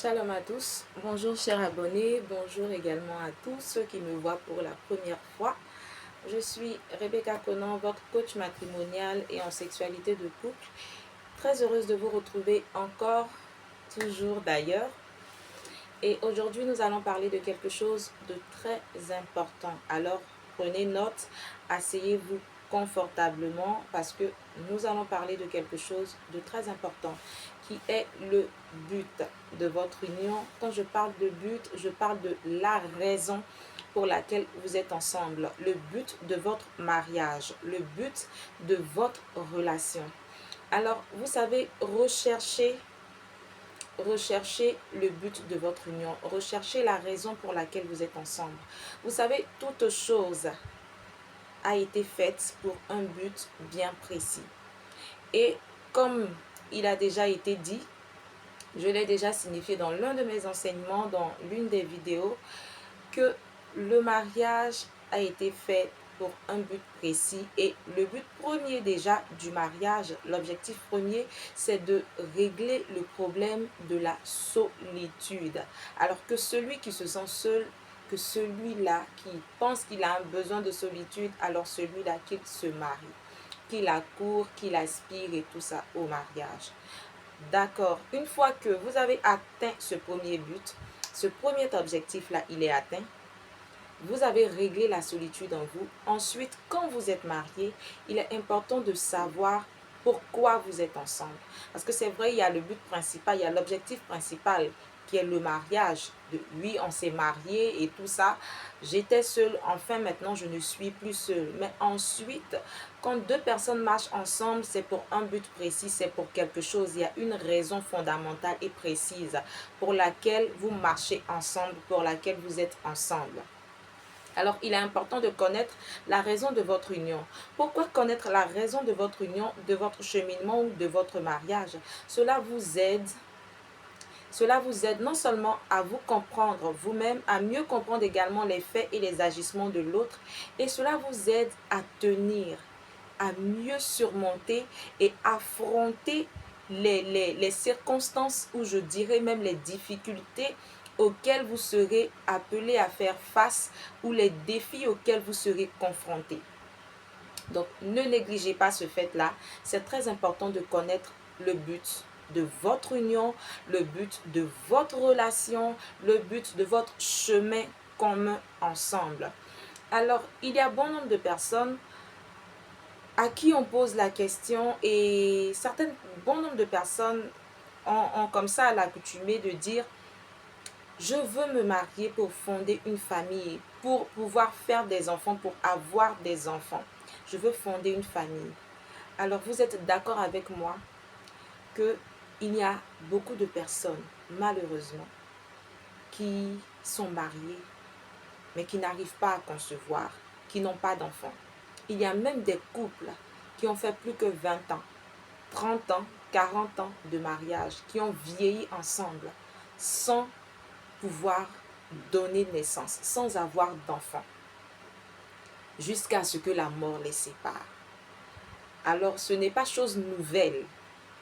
Shalom à tous, bonjour chers abonnés, bonjour également à tous ceux qui me voient pour la première fois. Je suis Rebecca Conan, votre coach matrimonial et en sexualité de couple. Très heureuse de vous retrouver encore, toujours d'ailleurs. Et aujourd'hui, nous allons parler de quelque chose de très important. Alors, prenez note, asseyez-vous confortablement parce que nous allons parler de quelque chose de très important qui est le but de votre union. Quand je parle de but, je parle de la raison pour laquelle vous êtes ensemble, le but de votre mariage, le but de votre relation. Alors, vous savez, recherchez le but de votre union, recherchez la raison pour laquelle vous êtes ensemble. Vous savez, toute chose a été faite pour un but bien précis. Et comme il a déjà été dit, je l'ai déjà signifié dans l'un de mes enseignements, dans l'une des vidéos, que le mariage a été fait pour un but précis. Et le but premier déjà du mariage, l'objectif premier, c'est de régler le problème de la solitude. Alors que celui qui se sent seul, que celui-là qui pense qu'il a un besoin de solitude, alors celui-là qu'il se marie, qu'il accourt, qu'il aspire et tout ça au mariage. D'accord, une fois que vous avez atteint ce premier but, ce premier objectif-là, il est atteint, vous avez réglé la solitude en vous. Ensuite, quand vous êtes marié, il est important de savoir pourquoi vous êtes ensemble. Parce que c'est vrai, il y a le but principal, il y a l'objectif principal qui est le mariage. Oui, on s'est marié et tout ça. J'étais seule, enfin maintenant je ne suis plus seule. Mais ensuite, quand deux personnes marchent ensemble, c'est pour un but précis, c'est pour quelque chose. Il y a une raison fondamentale et précise pour laquelle vous marchez ensemble, pour laquelle vous êtes ensemble. Alors, il est important de connaître la raison de votre union. Pourquoi connaître la raison de votre union, de votre cheminement ou de votre mariage? Cela vous aide non seulement à vous comprendre vous-même, à mieux comprendre également les faits et les agissements de l'autre, et cela vous aide à tenir, à mieux surmonter et affronter les circonstances ou je dirais même les difficultés auxquelles vous serez appelé à faire face ou les défis auxquels vous serez confrontés. Donc, ne négligez pas ce fait-là. C'est très important de connaître le but de votre union, le but de votre relation, le but de votre chemin commun ensemble. Alors, il y a bon nombre de personnes à qui on pose la question et bon nombre de personnes ont comme ça l'accoutumée de dire je veux me marier pour fonder une famille, pour pouvoir faire des enfants, pour avoir des enfants. Je veux fonder une famille. Alors vous êtes d'accord avec moi qu'il y a beaucoup de personnes, malheureusement, qui sont mariées, mais qui n'arrivent pas à concevoir, qui n'ont pas d'enfants. Il y a même des couples qui ont fait plus que 20 ans, 30 ans, 40 ans de mariage, qui ont vieilli ensemble sans pouvoir donner naissance, sans avoir d'enfants, jusqu'à ce que la mort les sépare. Alors, ce n'est pas chose nouvelle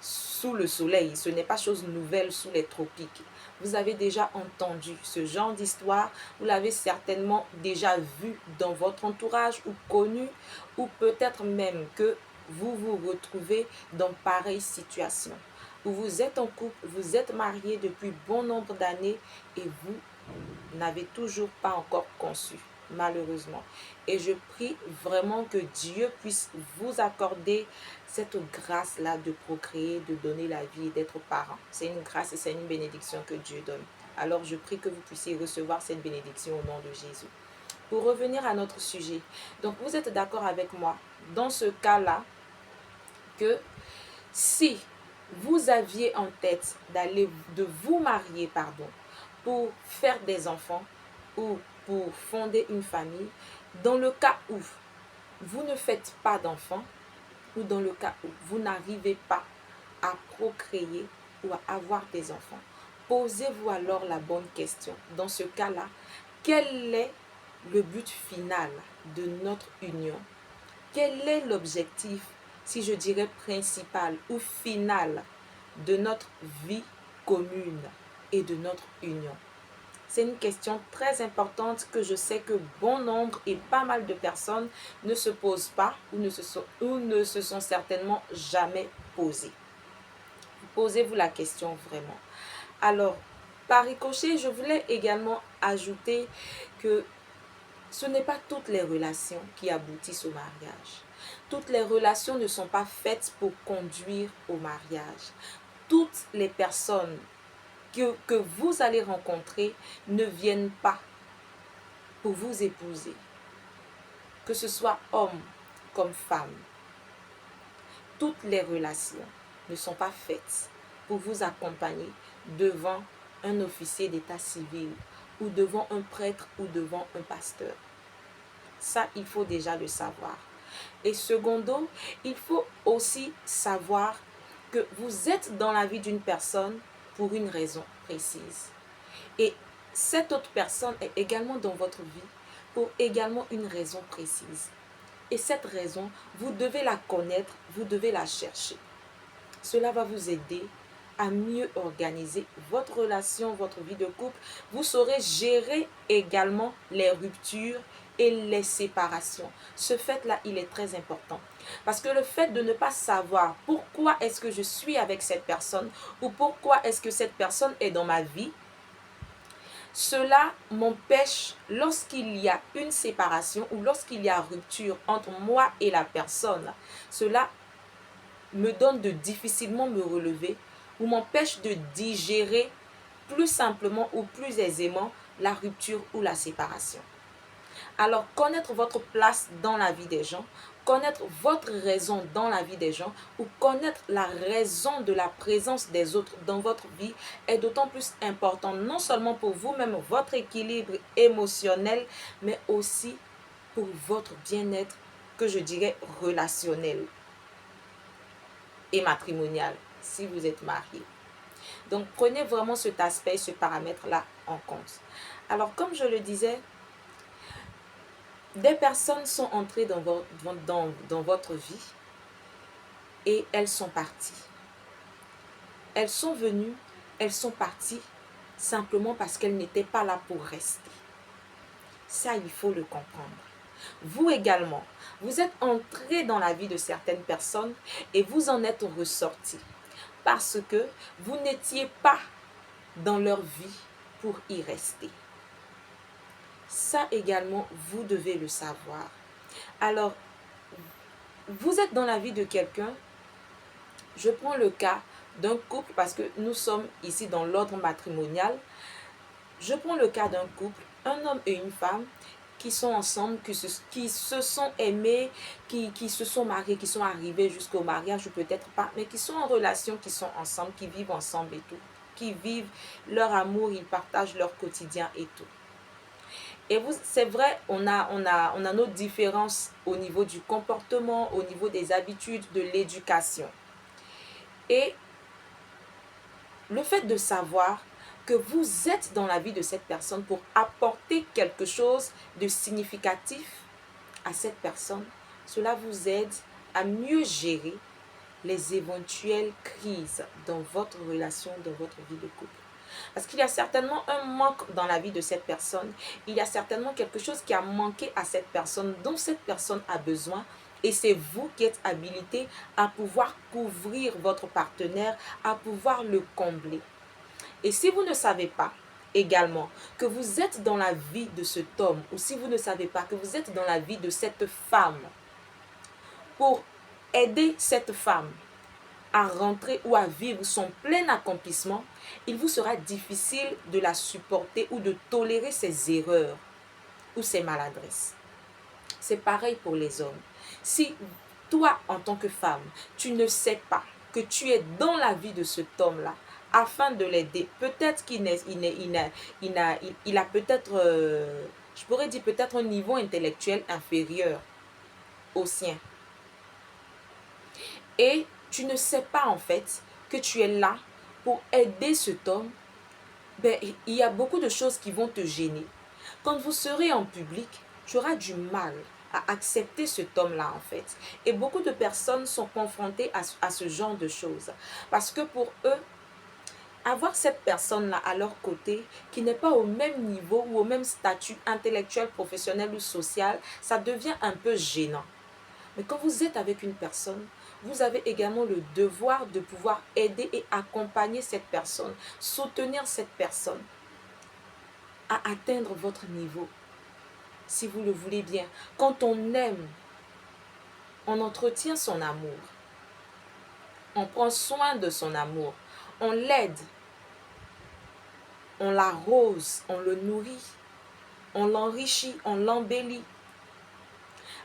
sous le soleil, ce n'est pas chose nouvelle sous les tropiques. Vous avez déjà entendu ce genre d'histoire, vous l'avez certainement déjà vu dans votre entourage ou connu, ou peut-être même que vous vous retrouvez dans pareille situation, où vous êtes en couple, vous êtes marié depuis bon nombre d'années et vous n'avez toujours pas encore conçu, malheureusement. Et je prie vraiment que Dieu puisse vous accorder cette grâce-là de procréer, de donner la vie et d'être parent. C'est une grâce et c'est une bénédiction que Dieu donne. Alors je prie que vous puissiez recevoir cette bénédiction au nom de Jésus. Pour revenir à notre sujet, donc vous êtes d'accord avec moi dans ce cas-là que si vous aviez en tête de vous marier, pour faire des enfants ou pour fonder une famille, dans le cas où vous ne faites pas d'enfants ou dans le cas où vous n'arrivez pas à procréer ou à avoir des enfants, posez-vous alors la bonne question. Dans ce cas-là, quel est le but final de notre union? Quel est l'objectif, si je dirais principal ou final, de notre vie commune et de notre union? C'est une question très importante que je sais que bon nombre et pas mal de personnes ne se posent pas ou ne se sont certainement jamais posées. Posez-vous la question vraiment. Alors, par ricochet, je voulais également ajouter que ce n'est pas toutes les relations qui aboutissent au mariage. Toutes les relations ne sont pas faites pour conduire au mariage. Toutes les personnes que vous allez rencontrer ne viennent pas pour vous épouser, que ce soit homme comme femme. Toutes les relations ne sont pas faites pour vous accompagner devant un officier d'état civil ou devant un prêtre ou devant un pasteur. Ça, il faut déjà le savoir. Et secondo, il faut aussi savoir que vous êtes dans la vie d'une personne pour une raison précise. Et cette autre personne est également dans votre vie pour également une raison précise. Et cette raison, vous devez la connaître, vous devez la chercher. Cela va vous aider à mieux organiser votre relation, votre vie de couple. Vous saurez gérer également les ruptures et les séparations. Ce fait-là, il est très important. Parce que le fait de ne pas savoir pourquoi est-ce que je suis avec cette personne ou pourquoi est-ce que cette personne est dans ma vie, cela m'empêche, lorsqu'il y a une séparation ou lorsqu'il y a rupture entre moi et la personne, cela me donne de difficilement me relever ou m'empêche de digérer plus simplement ou plus aisément la rupture ou la séparation. Alors, connaître votre place dans la vie des gens, connaître votre raison dans la vie des gens ou connaître la raison de la présence des autres dans votre vie est d'autant plus important, non seulement pour vous-même, votre équilibre émotionnel, mais aussi pour votre bien-être, que je dirais relationnel et matrimonial, si vous êtes marié. Donc, prenez vraiment cet aspect, ce paramètre-là en compte. Alors, comme je le disais, des personnes sont entrées dans votre vie et elles sont parties. Elles sont venues, elles sont parties simplement parce qu'elles n'étaient pas là pour rester. Ça, il faut le comprendre. Vous également, vous êtes entrés dans la vie de certaines personnes et vous en êtes ressortis parce que vous n'étiez pas dans leur vie pour y rester. Ça également, vous devez le savoir. Alors, vous êtes dans la vie de quelqu'un. Je prends le cas d'un couple parce que nous sommes ici dans l'ordre matrimonial. Je prends le cas d'un couple, un homme et une femme qui sont ensemble, qui se sont aimés, qui se sont mariés, qui sont arrivés jusqu'au mariage ou peut-être pas, mais qui sont en relation, qui sont ensemble, qui vivent ensemble et tout, qui vivent leur amour, ils partagent leur quotidien et tout. Et c'est vrai, on a nos différences au niveau du comportement, au niveau des habitudes, de l'éducation. Et le fait de savoir que vous êtes dans la vie de cette personne pour apporter quelque chose de significatif à cette personne, cela vous aide à mieux gérer les éventuelles crises dans votre relation, dans votre vie de couple. Parce qu'il y a certainement un manque dans la vie de cette personne. Il y a certainement quelque chose qui a manqué à cette personne, dont cette personne a besoin. Et c'est vous qui êtes habilité à pouvoir couvrir votre partenaire, à pouvoir le combler. Et si vous ne savez pas également que vous êtes dans la vie de cet homme, ou si vous ne savez pas que vous êtes dans la vie de cette femme, pour aider cette femme à rentrer ou à vivre son plein accomplissement, il vous sera difficile de la supporter ou de tolérer ses erreurs ou ses maladresses. C'est pareil pour les hommes. Si toi, en tant que femme, tu ne sais pas que tu es dans la vie de cet homme-là, afin de l'aider, peut-être qu'il a peut-être, je pourrais dire peut-être un niveau intellectuel inférieur au sien. Et tu ne sais pas en fait que tu es là pour aider cet homme, ben, il y a beaucoup de choses qui vont te gêner. Quand vous serez en public, tu auras du mal à accepter cet homme-là en fait. Et beaucoup de personnes sont confrontées à ce genre de choses. Parce que pour eux, avoir cette personne-là à leur côté qui n'est pas au même niveau ou au même statut intellectuel, professionnel ou social, ça devient un peu gênant. Mais quand vous êtes avec une personne, vous avez également le devoir de pouvoir aider et accompagner cette personne, soutenir cette personne à atteindre votre niveau, si vous le voulez bien. Quand on aime, on entretient son amour, on prend soin de son amour, on l'aide, on l'arrose, on le nourrit, on l'enrichit, on l'embellit.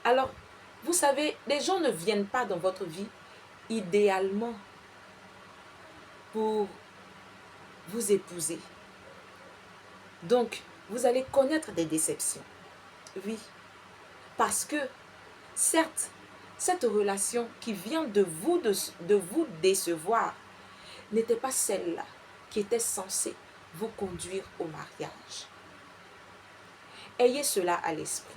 Alors, vous savez, les gens ne viennent pas dans votre vie idéalement pour vous épouser. Donc, vous allez connaître des déceptions. Oui, parce que, certes, cette relation qui vient de vous décevoir n'était pas celle-là qui était censée vous conduire au mariage. Ayez cela à l'esprit.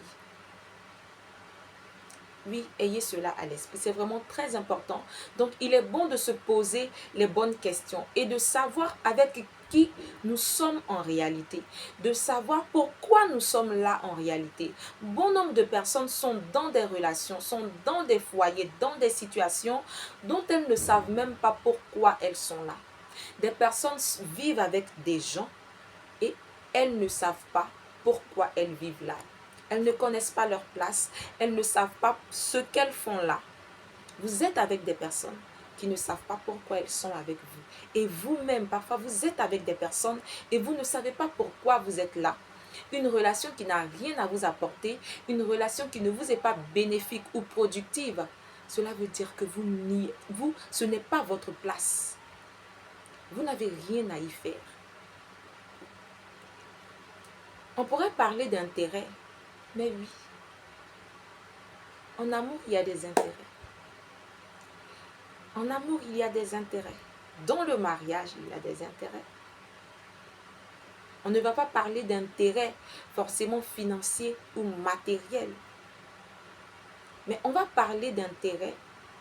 Oui, ayez cela à l'esprit. C'est vraiment très important. Donc, il est bon de se poser les bonnes questions et de savoir avec qui nous sommes en réalité. De savoir pourquoi nous sommes là en réalité. Bon nombre de personnes sont dans des relations, sont dans des foyers, dans des situations dont elles ne savent même pas pourquoi elles sont là. Des personnes vivent avec des gens et elles ne savent pas pourquoi elles vivent là. Elles ne connaissent pas leur place, elles ne savent pas ce qu'elles font là. Vous êtes avec des personnes qui ne savent pas pourquoi elles sont avec vous. Et vous-même, parfois, vous êtes avec des personnes et vous ne savez pas pourquoi vous êtes là. Une relation qui n'a rien à vous apporter, une relation qui ne vous est pas bénéfique ou productive, cela veut dire que ce n'est pas votre place. Vous n'avez rien à y faire. On pourrait parler d'intérêt, mais oui, en amour, il y a des intérêts. En amour, il y a des intérêts. Dans le mariage, il y a des intérêts. On ne va pas parler d'intérêts forcément financiers ou matériels, mais on va parler d'intérêts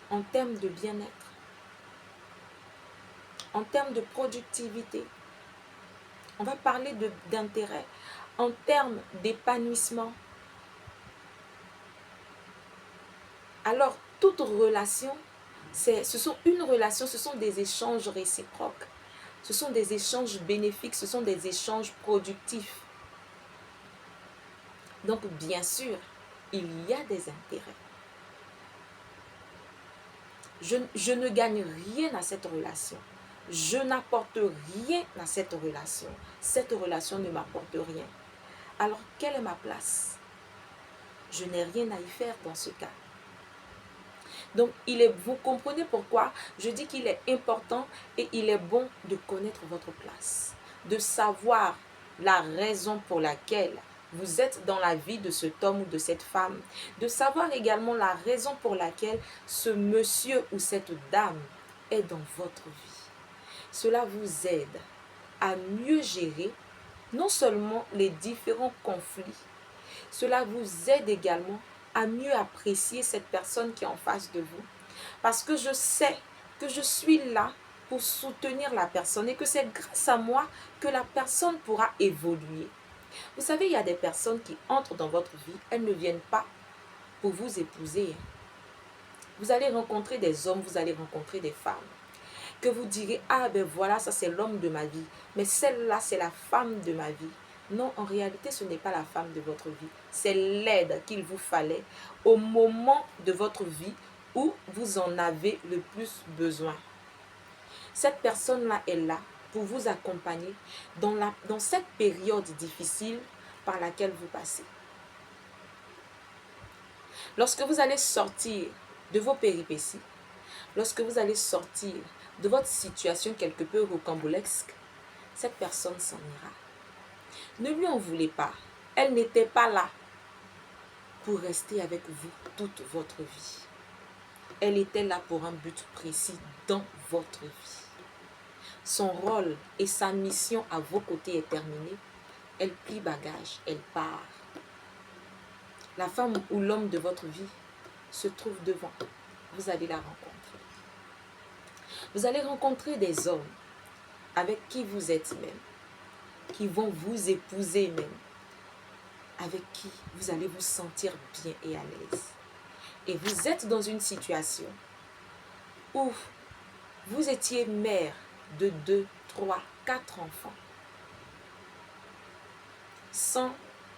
en termes de bien-être, en termes de productivité. On va parler d'intérêt en termes d'épanouissement. Alors, toute relation, ce sont des échanges réciproques. Ce sont des échanges bénéfiques, ce sont des échanges productifs. Donc, bien sûr, il y a des intérêts. Je ne gagne rien à cette relation. Je n'apporte rien à cette relation. Cette relation ne m'apporte rien. Alors, quelle est ma place? Je n'ai rien à y faire dans ce cas. Donc, vous comprenez pourquoi je dis qu'il est important et il est bon de connaître votre place. De savoir la raison pour laquelle vous êtes dans la vie de cet homme ou de cette femme. De savoir également la raison pour laquelle ce monsieur ou cette dame est dans votre vie. Cela vous aide à mieux gérer non seulement les différents conflits, cela vous aide également à mieux apprécier cette personne qui est en face de vous. Parce que je sais que je suis là pour soutenir la personne et que c'est grâce à moi que la personne pourra évoluer. Vous savez, il y a des personnes qui entrent dans votre vie, elles ne viennent pas pour vous épouser. Vous allez rencontrer des hommes, vous allez rencontrer des femmes. Que vous direz, ah ben voilà, ça c'est l'homme de ma vie. Mais celle-là, c'est la femme de ma vie. Non, en réalité, ce n'est pas la femme de votre vie. C'est l'aide qu'il vous fallait au moment de votre vie où vous en avez le plus besoin. Cette personne-là est là pour vous accompagner dans cette période difficile par laquelle vous passez. Lorsque vous allez sortir de vos péripéties, lorsque vous allez sortir de votre situation quelque peu rocambolesque, cette personne s'en ira. Ne lui en voulez pas. Elle n'était pas là pour rester avec vous toute votre vie. Elle était là pour un but précis dans votre vie. Son rôle et sa mission à vos côtés est terminée. Elle plie bagage, elle part. La femme ou l'homme de votre vie se trouve devant. Vous allez la rencontrer. Vous allez rencontrer des hommes avec qui vous êtes même, qui vont vous épouser même, avec qui vous allez vous sentir bien et à l'aise. Et vous êtes dans une situation où vous étiez mère de 2, 3, 4 enfants, sans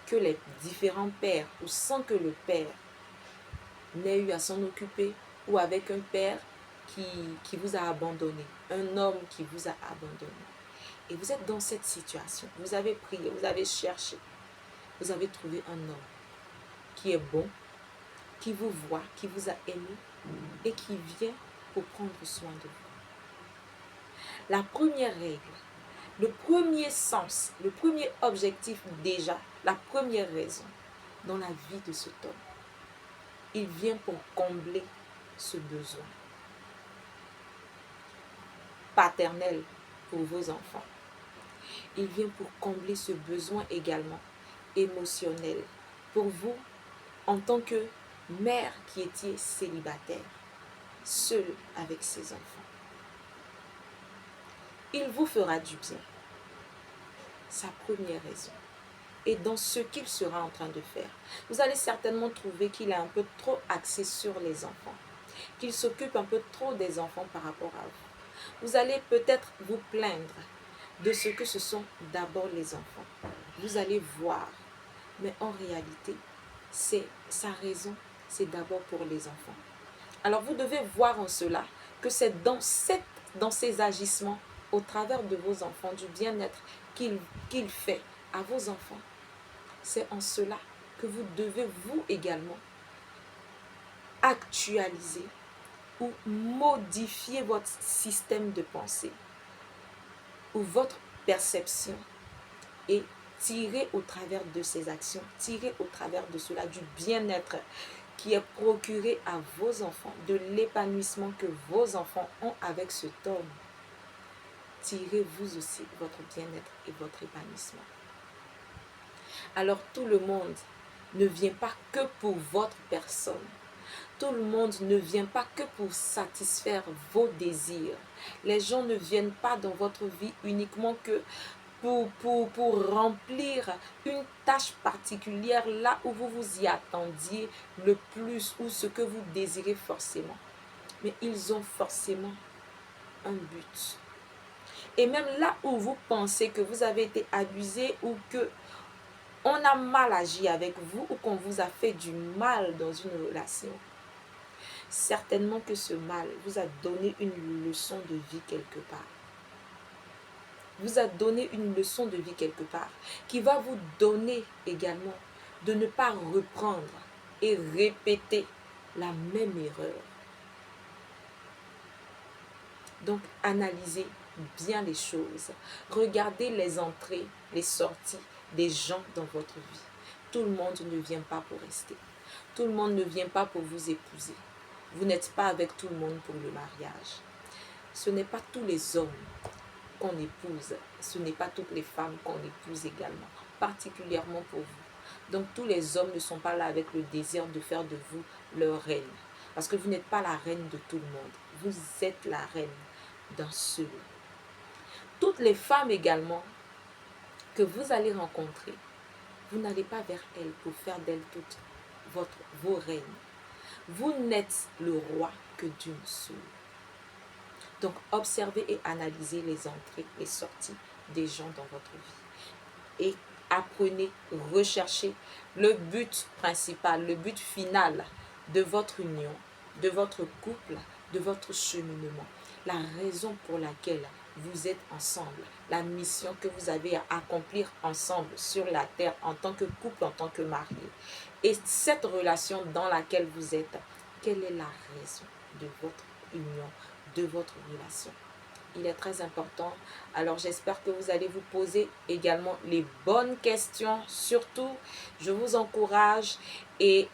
que les différents pères ou sans que le père n'ait eu à s'en occuper, ou avec un père qui vous a abandonné, un homme qui vous a abandonné. Et vous êtes dans cette situation, vous avez prié, vous avez cherché, vous avez trouvé un homme qui est bon, qui vous voit, qui vous a aimé et qui vient pour prendre soin de vous. La première règle, le premier sens, le premier objectif déjà, la première raison dans la vie de cet homme, il vient pour combler ce besoin paternel pour vos enfants. Il vient pour combler ce besoin également émotionnel pour vous en tant que mère qui étiez célibataire, seule avec ses enfants. Il vous fera du bien. Sa première raison. Et dans ce qu'il sera en train de faire, vous allez certainement trouver qu'il est un peu trop axé sur les enfants, qu'il s'occupe un peu trop des enfants par rapport à vous. Vous allez peut-être vous plaindre de ce que ce sont d'abord les enfants. Vous allez voir, mais en réalité, c'est sa raison, c'est d'abord pour les enfants. Alors vous devez voir en cela que c'est dans ces agissements, au travers de vos enfants, du bien-être qu'il fait à vos enfants. C'est en cela que vous devez vous également actualiser ou modifier votre système de pensée ou votre perception et tirer au travers de ces actions, tirer au travers de cela du bien-être qui est procuré à vos enfants, de l'épanouissement que vos enfants ont avec cet homme. Tirez vous aussi votre bien-être et votre épanouissement. Alors tout le monde ne vient pas que pour votre personne. Tout le monde ne vient pas que pour satisfaire vos désirs. Les gens ne viennent pas dans votre vie uniquement que pour remplir une tâche particulière là où vous vous y attendiez le plus ou ce que vous désirez forcément. Mais ils ont forcément un but. Et même là où vous pensez que vous avez été abusé ou que on a mal agi avec vous ou qu'on vous a fait du mal dans une relation, certainement que ce mal vous a donné une leçon de vie quelque part. Vous a donné une leçon de vie quelque part qui va vous donner également de ne pas reprendre et répéter la même erreur. Donc, analysez bien les choses. Regardez les entrées, les sorties des gens dans votre vie. Tout le monde ne vient pas pour rester. Tout le monde ne vient pas pour vous épouser. Vous n'êtes pas avec tout le monde pour le mariage. Ce n'est pas tous les hommes qu'on épouse. Ce n'est pas toutes les femmes qu'on épouse également, particulièrement pour vous. Donc, tous les hommes ne sont pas là avec le désir de faire de vous leur reine. Parce que vous n'êtes pas la reine de tout le monde. Vous êtes la reine d'un seul. Toutes les femmes également que vous allez rencontrer, vous n'allez pas vers elles pour faire d'elles toutes vos reines. Vous n'êtes le roi que d'une seule. Donc, observez et analysez les entrées et sorties des gens dans votre vie. Et apprenez, recherchez le but principal, le but final de votre union, de votre couple, de votre cheminement. La raison pour laquelle vous êtes ensemble, la mission que vous avez à accomplir ensemble sur la terre en tant que couple, en tant que marié. Et cette relation dans laquelle vous êtes, quelle est la raison de votre union, de votre relation? Il est très important. Alors j'espère que vous allez vous poser également les bonnes questions. Surtout, je vous encourage et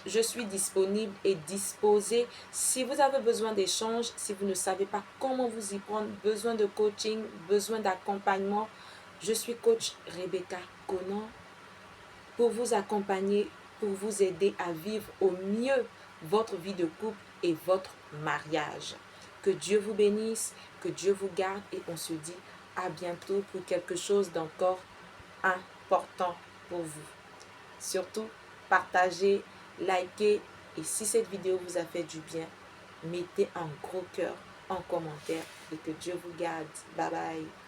je suis disponible et disposée. Si vous avez besoin d'échanges, si vous ne savez pas comment vous y prendre, besoin de coaching, besoin d'accompagnement, je suis coach Rebecca Conan pour vous accompagner, pour vous aider à vivre au mieux votre vie de couple et votre mariage. Que Dieu vous bénisse, que Dieu vous garde et on se dit à bientôt pour quelque chose d'encore important pour vous. Surtout, partagez, likez et si cette vidéo vous a fait du bien, mettez un gros cœur en commentaire et que Dieu vous garde. Bye bye.